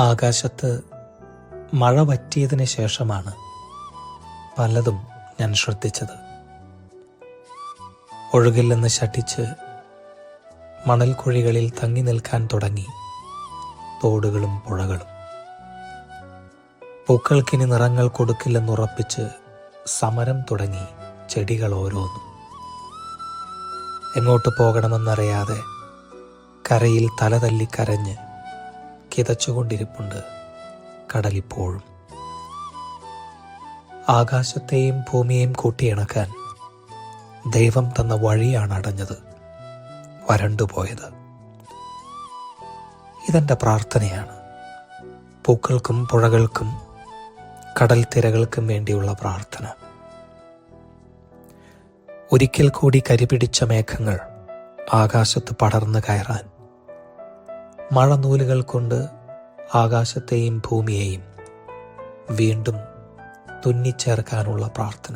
ആകാശത്ത് മഴ പറ്റിയതിന് ശേഷമാണ് പലതും ഞാൻ ശ്രദ്ധിച്ചത്. ഒഴുകില്ലെന്ന് ശഠിച്ച് മണൽക്കുഴികളിൽ തങ്ങി നിൽക്കാൻ തുടങ്ങി തോടുകളും പുഴകളും. പൂക്കൾക്കിനി നിറങ്ങൾ കൊടുക്കില്ലെന്നുറപ്പിച്ച് സമരം തുടങ്ങി ചെടികൾ ഓരോന്നും. എങ്ങോട്ട് പോകണമെന്നറിയാതെ കരയിൽ തലതല്ലി കരഞ്ഞ് കിതച്ചുകൊണ്ടിരിപ്പുണ്ട് കടലിപ്പോഴും. ആകാശത്തെയും ഭൂമിയെയും കൂട്ടിയിണക്കാൻ ദൈവം തന്ന വഴിയാണ് അടഞ്ഞത്, വരണ്ടുപോയത്. ഇതെൻ്റെ പ്രാർത്ഥനയാണ്. പൂക്കൾക്കും പുഴകൾക്കും കടൽ തിരകൾക്കും വേണ്ടിയുള്ള പ്രാർത്ഥന. ഒരിക്കൽ കൂടി കരിപിടിച്ച മേഘങ്ങൾ ആകാശത്ത് പടർന്നു കയറാൻ, മഴനൂലുകൾ കൊണ്ട് ആകാശത്തെയും ഭൂമിയെയും വീണ്ടും തുന്നിച്ചേർക്കാനുള്ള പ്രാർത്ഥന.